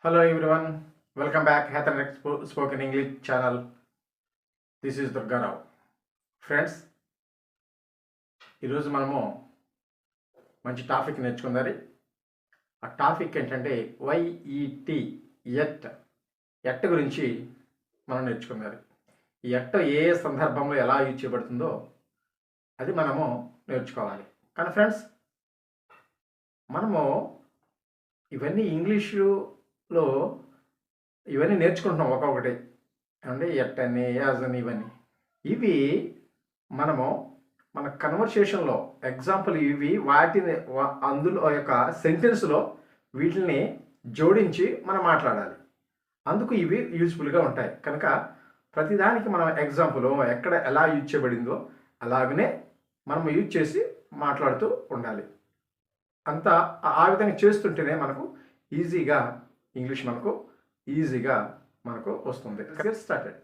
Hello everyone, welcome back Hathan Spoken English channel. This is Durgarao. Friends, ఈరోజు మనము మంచి topic నేర్చుకుందారి. ఆ topic ఏంటంటే వైఈటి ఎట్ గురించి మనం నేర్చుకుందారి. ఈ ఎట్ ఏ సందర్భంలో ఎలా యూజ్ చేయబడుతుందో అది మనము నేర్చుకోవాలి. కానీ ఫ్రెండ్స్, మనము ఇవన్నీ ఇంగ్లీషులో ఇవన్నీ నేర్చుకుంటున్నాం ఒక్కొక్కటి అంటే ఎట్ అని యాజ్ అని ఇవి మనము మన కన్వర్సేషన్లో ఎగ్జాంపుల్ ఇవి వాటిని అందులో యొక్క సెంటెన్స్లో వీటిని జోడించి మనం మాట్లాడాలి. అందుకు ఇవి యూజ్ఫుల్గా ఉంటాయి. కనుక ప్రతిదానికి మనం ఎగ్జాంపుల్ ఎక్కడ ఎలా యూజ్ చేయబడిందో అలాగనే మనం యూజ్ చేసి మాట్లాడుతూ ఉండాలి. అంతా ఆ విధంగా చేస్తుంటేనే మనకు ఈజీగా ఇంగ్లీష్ మనకు వస్తుంది. Started.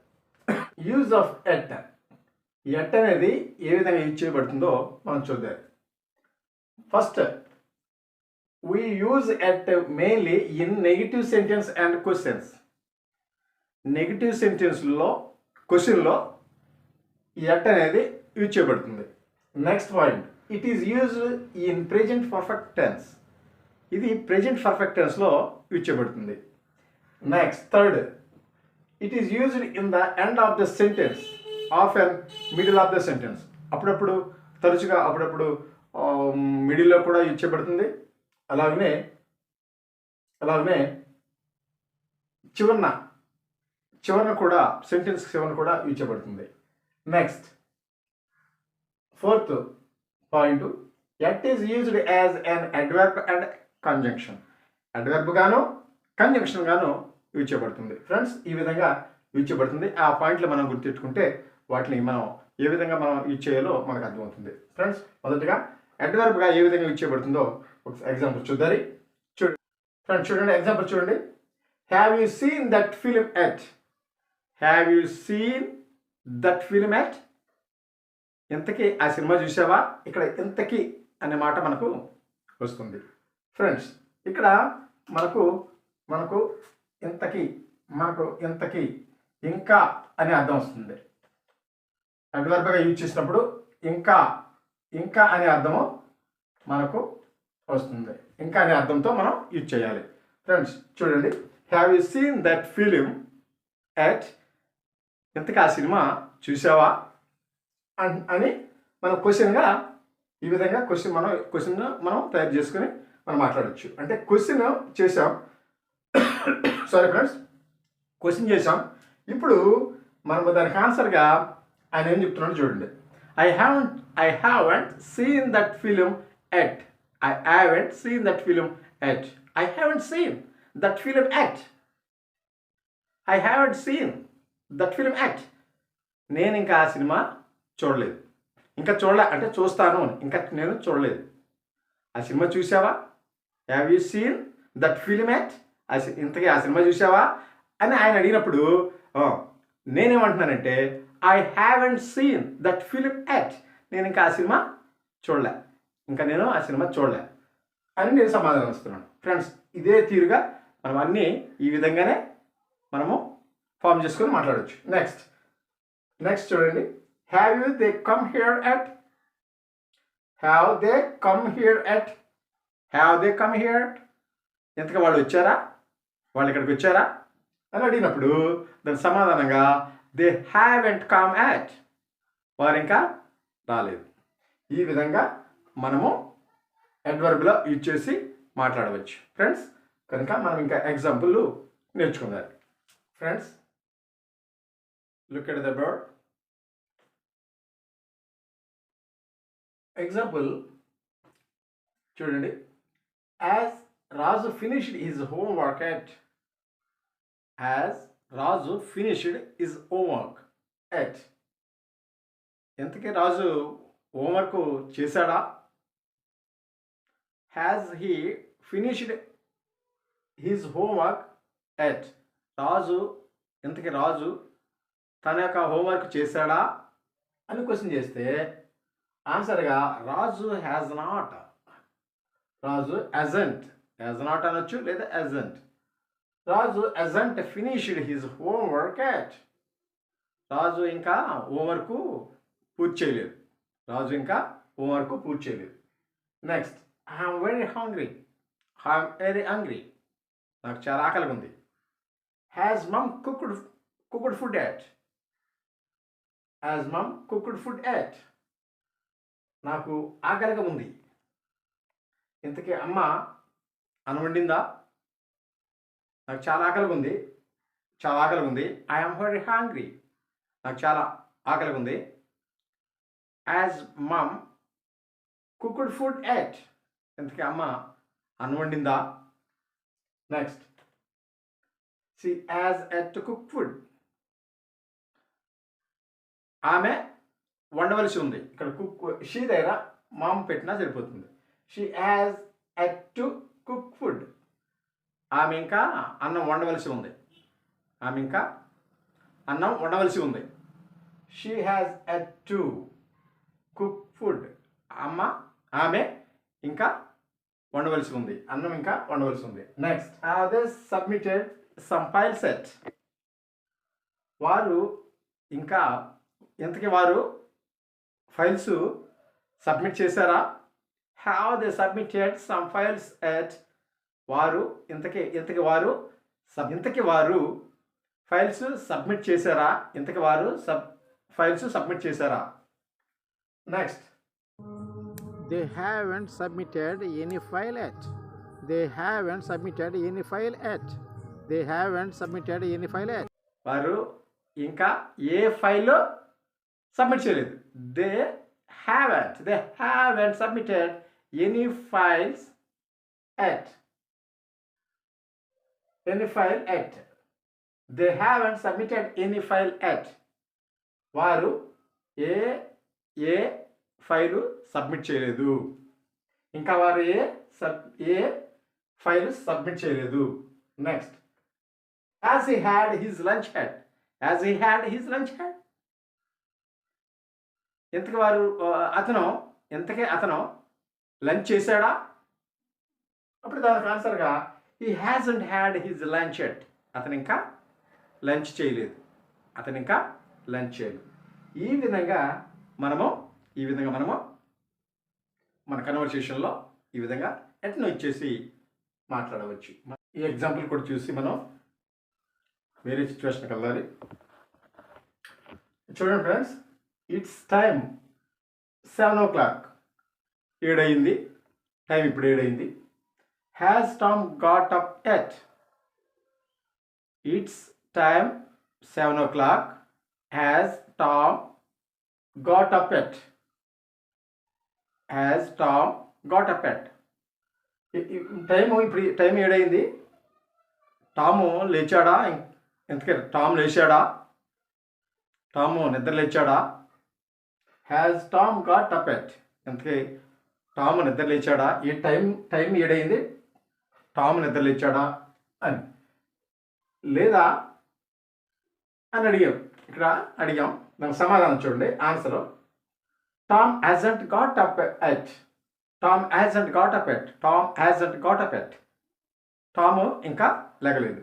Use of yet. Yet అనేది ఏ విధంగా యూజ్ చేయబడుతుందో మనం చూద్దాం. First, we use at mainly in negative sentence and questions. Negative సెంటెన్స్లో క్వశ్చన్లో ఎట్ అనేది యూజ్ చేయబడుతుంది. Next point, it is used in present perfect tense. ఇది ప్రెజెంట్ పర్ఫెక్ట్ టెన్స్లో యూజ్ చేయబడుతుంది. Next third, it is used in the end of the sentence of and middle of the sentence. తరచుగా అప్పుడప్పుడు మిడిల్లో కూడా use చేయబడుతుంది. అలాగనే చివరన కూడా సెంటెన్స్ చివరన కూడా యూజ్ చేయబడుతుంది. Next fourth point, at is used as an adverb and conjunction. Adverb గాను కంజంక్షన్ గాను యూజ్ చేయబడుతుంది. ఫ్రెండ్స్, ఈ విధంగా యూజ్ చేయబడుతుంది. ఆ పాయింట్లు మనం గుర్తెట్టుకుంటే వాటిని మనం ఏ విధంగా మనం యూజ్ చేయాలో మనకు అర్థమవుతుంది. ఫ్రెండ్స్, మొదటగా అడ్వర్బ్గా ఏ విధంగా యూజ్ చేయబడుతుందో ఒక ఎగ్జాంపుల్ చూద్దాం. ఫ్రెండ్స్ చూడండి, ఎగ్జాంపుల్ చూడండి. Have you seen that film at. Have you seen that film at. ఇంతకీ ఆ సినిమా చూసావా? ఇక్కడ ఇంతకీ అనే మాట మనకు వస్తుంది. ఫ్రెండ్స్, ఇక్కడ మనకు ఇంతకీ ఇంకా అనే అర్థం వస్తుంది. అడ్వర్బ్గా యూజ్ చేసినప్పుడు ఇంకా అనే అర్థము మనకు వస్తుంది. ఇంకా అనే అర్థంతో మనం యూజ్ చేయాలి. ఫ్రెండ్స్ చూడండి, have you seen that film at. ఇంతకీ ఆ సినిమా చూసావా అని మనం క్వశ్చన్గా ఈ విధంగా క్వశ్చన్ మనం తయారు చేసుకుని మనం మాట్లాడవచ్చు. అంటే క్వశ్చన్ చేసాం, సారీ ఫ్రెండ్స్, క్వశ్చన్ చేసాం. ఇప్పుడు మనం దానికి ఆన్సర్గా ఆయన ఏం చెప్తున్నాడు చూడండి. I haven't seen that film at. I haven't seen that film at. I haven't seen that film at. I haven't seen that film at. నేను ఇంకా ఆ సినిమా చూడలేదు. ఇంకా అంటే చూస్తాను, ఇంకా నేను చూడలేదు. ఆ సినిమా చూసావా? Have you seen that film at. ఇంతకీ ఆ సినిమా చూసావా అని ఆయన అడిగినప్పుడు నేనేమంటున్నానంటే I haven't seen that film at. నేను ఇంకా ఆ సినిమా చూడలే అని నేను సమాధానం ఇస్తున్నాను. ఫ్రెండ్స్, ఇదే తీరుగా మనం అన్నీ ఈ విధంగానే మనము ఫామ్ చేసుకొని మాట్లాడవచ్చు. నెక్స్ట్ చూడండి. Have you they come here at. Have they come here at. Have they come here at. ఎంతగా వాళ్ళు ఇక్కడికి వచ్చారా అని అడిగినప్పుడు దాని సమాధానంగా దే హ్యావెంట్ కమ్ ఎట్. వారు ఇంకా రాలేదు. ఈ విధంగా మనము అడ్వర్బ్లో యూజ్ చేసి మాట్లాడవచ్చు. ఫ్రెండ్స్, కనుక మనం ఇంకా ఎగ్జాంపుల్ నేర్చుకుందాం. Friends, look at the bird. Example చూడండి. Has Raju finished his homework yet. Has Raju finished his homework yet. ఎంతకీ రాజు హోంవర్క్ చేశాడా? Has he finished his homework yet. ఇంతకీ రాజు తన యొక్క హోంవర్క్ చేశాడా అని క్వశ్చన్ చేస్తే ఆన్సర్గా రాజు హ్యాజ్ నాట్. రాజు యాజంట్ అనొచ్చు లేదా యాజంట్. రాజు hasn't finished his homework yet. రాజు ఇంకా హోంవర్క్ పూర్తి చేయలేదు. రాజు ఇంకా హోంవర్క్ పూర్తి చేయలేదు. Next, I'm very hungry. I'm very hungry. నాకు చాలా ఆకలిగా ఉంది. Has mum cooked food yet. Has mum cooked food yet. నాకు ఆకలిగా ఉంది. ఇంతకీ అమ్మ అన్నం వండిందా? నాకు చాలా ఆకలిగా ఉంది. చాలా ఆకలిగా ఉంది. I'm very hungry. నాకు చాలా ఆకలిగా ఉంది. Has mum cooked food yet. ఇంతకీ అమ్మ అన్నం వండిందా? Next, she has yet to cook food. ఆమె వండవలసి ఉంది. ఇక్కడ కుక్ షీ దగ్గర మామ్ పెట్టినా సరిపోతుంది. She has yet to cook food. ఆమె ఇంకా అన్నం వండవలసి ఉంది. ఆమె ఇంకా అన్నం వండవలసి ఉంది. She has at to cook food. ఆమె ఇంకా వండవలసి ఉంది. అన్నం ఇంకా వండవలసి ఉంది. Next, have they submitted some file set. వారు ఇంకా ఇంతకీ వారు ఫైల్స్ సబ్మిట్ చేశారా? Have they submitted some files at. వారు ఇంతకీ వారు ఫైల్స్ సబ్మిట్ చేశారా? ఇంతకీ వారు ఫైల్స్ సబ్మిట్ చేశారా? Next, They haven't submitted any file yet. They haven't submitted any file yet. They haven't submitted any file yet. వారు ఇంకా ఏ ఫైల్ సబ్మిట్ చేయలేదు. They haven't submitted any files yet. Any file yet. They haven't submitted any file yet. వారు ఏ file submit చేయలేదు. ఇంకా వారు ఏ ఫైలు సబ్మిట్ చేయలేదు. Next, has he had his lunch yet. Has he had his lunch yet. అతను lunch చేశాడా? అప్పుడు దానికి ఆన్సర్గా he hasn't had his lunch yet. అతను ఇంకా లంచ్ చేయలేదు. ఈ విధంగా మనము మన కన్వర్సేషన్లో ఈ విధంగా ఎట్నో ఇచ్చేసి మాట్లాడవచ్చు. ఈ ఎగ్జాంపుల్ కూడా చూసి మనం వేరే సిచ్యువేషన్కి వెళ్ళాలి. చూడండి ఫ్రెండ్స్, ఇట్స్ టైం 7 o'clock. 7 అయింది. టైం ఇప్పుడు 7 అయింది. Has Tom got up yet. It's time 7 o'clock. Has Tom got up yet. Has Tom got up yet. ఇప్పుడు టైం 7 అయింది. టాము లేచాడా? ఎందుకే టామ్ లేచాడా? టాము నిద్ర లేచాడా? Has Tom got up yet. ఎందుకే టాము నిద్ర లేచాడా? ఈ టైం 7 అయింది. టాము నిద్ర లేచాడా అని లేదా అని ఇక్కడ అడిగాం. దానికి సమాధానం చూడండి. Answer Tom hasn't got up yet. Tom ఇంకా లేగలేదు.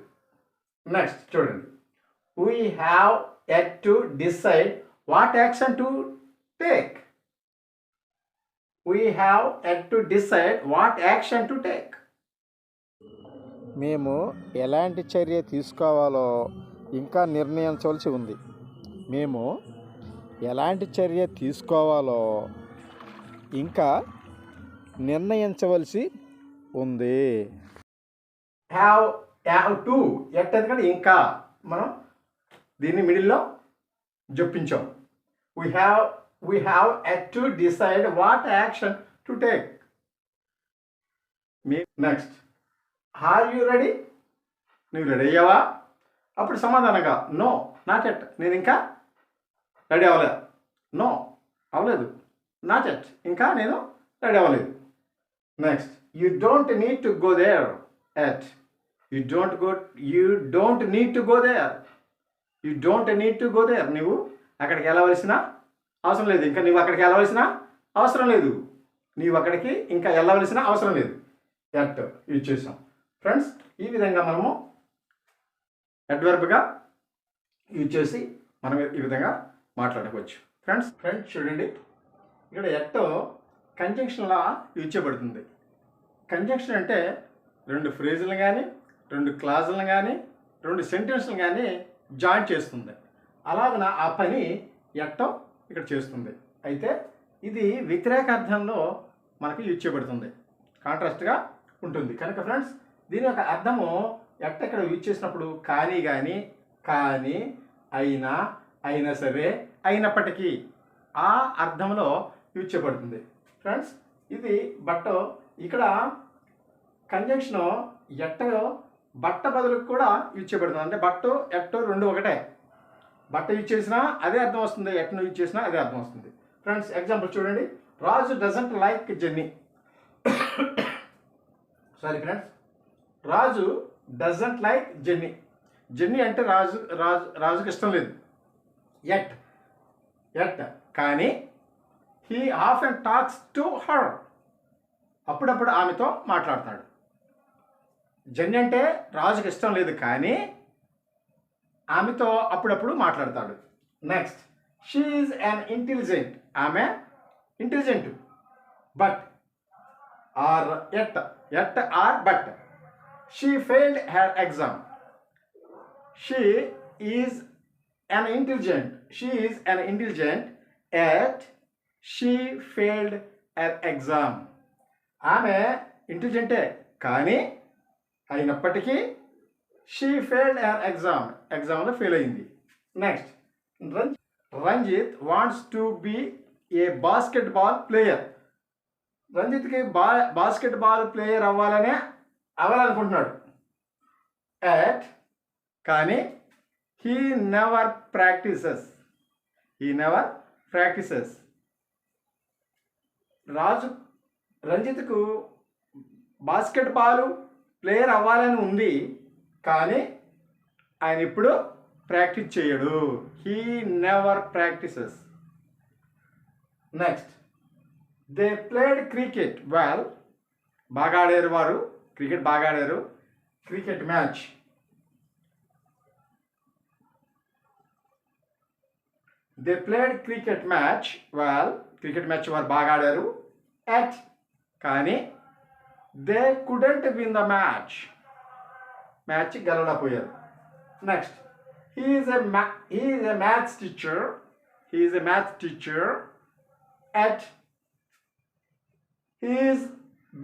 నెక్స్ట్ చూడండి, we have yet to decide what action to take. మేము ఎలాంటి చర్య తీసుకోవాలో ఇంకా నిర్ణయించవలసి ఉంది. హ్యావ్ టు ఎట్ ఎందుకంటే ఇంకా మనం దీన్ని మిడిల్లో జొప్పించాం. We have yet to decide what action to take. Next, are you ready? నువ్వు రెడీ అయ్యావా? అప్పుడు సమాధానంగా నో నాట్ ఎట్. నేను ఇంకా రెడీ అవ్వలేదు. నో అవ్వలేదు. నాట్ ఎట్ ఇంకా నేను రెడీ అవ్వలేదు. Next, you don't need to go there yet. You don't need to go there. నువ్వు అక్కడికి వెళ్ళవలసిన అవసరం లేదు. ఇంకా నువ్వు అక్కడికి వెళ్ళవలసిన అవసరం లేదు. ఎట్ యూజ్ చేసాం. ఫ్రెండ్స్, ఈ విధంగా మనము అడ్వర్బ్గా యూజ్ చేసి మనం ఈ విధంగా మాట్లాడుకోవచ్చు. ఫ్రెండ్స్ చూడండి, ఇక్కడ ఎట్ కంజంక్షన్లా యూజ్ చేయబడుతుంది. కంజంక్షన్ అంటే రెండు ఫ్రేజులను కానీ, రెండు క్లాజులను కానీ, రెండు సెంటెన్స్లను కానీ జాయిన్ చేస్తుంది. అలాగన ఆ పని ఎట్టో ఇక్కడ చేస్తుంది. అయితే ఇది వ్యతిరేక అర్థంలో మనకి యూజ్ చేయబడుతుంది, కాంట్రాస్ట్గా ఉంటుంది. కనుక ఫ్రెండ్స్ దీని యొక్క అర్థము ఎట్ట ఇక్కడ యూజ్ చేసినప్పుడు కానీ, కానీ, అయినా, అయినా సరే, అయినప్పటికీ ఆ అర్థంలో యూజ్ చేయబడుతుంది. ఫ్రెండ్స్ ఇది బట్ ఇక్కడ కంజంక్షను ఎట్టలో బట్ట బదులకు కూడా యూజ్ చేయబడుతుంది. అంటే బట్టు ఎట్టు రెండు ఒకటే. బట్ట యూజ్ చేసినా అదే అర్థం వస్తుంది, ఎట్ను యూజ్ చేసినా అదే అర్థం వస్తుంది. ఫ్రెండ్స్ ఎగ్జాంపుల్ చూడండి, Raju doesn't like Jenny. Sorry friends, Raju doesn't like Jenny. Jenny అంటే రాజుకి ఇష్టం లేదు. ఎట్ కానీ he often talks to her, అప్పుడప్పుడు ఆమెతో మాట్లాడతాడు. జెన్నీ అంటే రాజుకి ఇష్టం లేదు కానీ ఆమెతో అప్పుడప్పుడు మాట్లాడతాడు. Next, she is an intelligent. ఆమె intelligent. But or yet or but she failed her exam. షీ ఈజ్ an intelligent. She is an intelligent at she failed her exam. ఆమె ఇంటెలిజెంటే కానీ అయినప్పటికీ she failed her exam. ఎగ్జామ్లో ఫెయిల్ అయింది. Next, Ranjit wants to be a basketball player. రంజిత్కి basketball player అవ్వాలనుకుంటున్నాడు. Yet కానీ he never practices. రంజిత్కు బాస్కెట్బాల్ ప్లేయర్ అవ్వాలని ఉంది కానీ ఆయన ఇప్పుడు ప్రాక్టీస్ చేయడు. he never practices. Next, they played cricket well. బాగా ఆడారు వారు, క్రికెట్ బాగా ఆడారు. Cricket match. They played cricket match well. Cricket match వారు బాగా ఆడారు. ఎట్ కానీ they couldn't win the match. Match గెలవలేకపోయారు. నెక్స్ట్, he is a maths teacher. At he is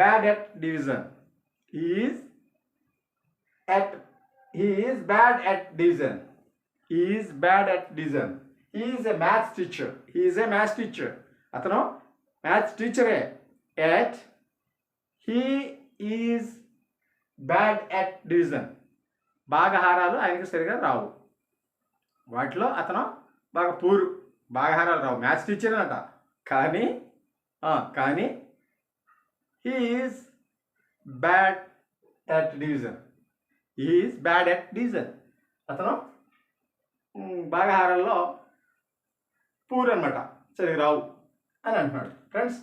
bad at division. He is bad at division. He is a maths teacher. అతను maths టీచరే. at he is bad at division. భాగహారాలు ఆయనకి సరిగా రావు. వాటిలో అతను బాగా భాగహారాలు రావు. మ్యాథ్స్ టీచర్ అంట కానీ he is bad at division. అతను భాగహారాల్లో పూర్ అనమాట, సరిగా రావు అని అంటున్నాడు. ఫ్రెండ్స్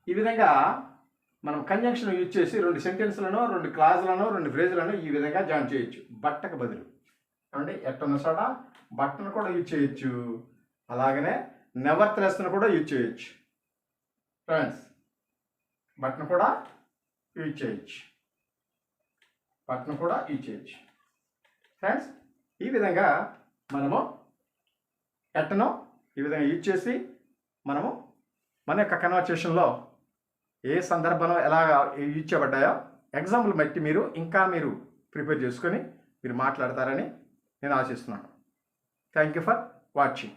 ఈ విధంగా మనం కంజంక్షన్ యూజ్ చేసి రెండు సెంటెన్స్లను, రెండు క్లాజులను, రెండు ఫ్రేజులను ఈ విధంగా జాయిన్ చేయొచ్చు. బట్టకు బదులు అంటే ఎట్టున్న చోట బట్టను కూడా యూజ్ చేయొచ్చు. అలాగనే నెవర్త్లెస్ను కూడా యూజ్ చేయొచ్చు. ఫ్రెండ్స్ బట్టను కూడా యూజ్ చేయొచ్చు. ఫ్రెండ్స్ ఈ విధంగా మనము ఎట్టను ఈ విధంగా యూజ్ చేసి మనము మన యొక్క కన్వర్సేషన్లో ఏ సందర్భంలో ఎలాగ యూజ్ చేయబడ్డాయో ఎగ్జాంపుల్ బట్టి మీరు ప్రిపేర్ చేసుకొని మీరు మాట్లాడతారని నేను ఆశిస్తున్నాను. Thank you for watching.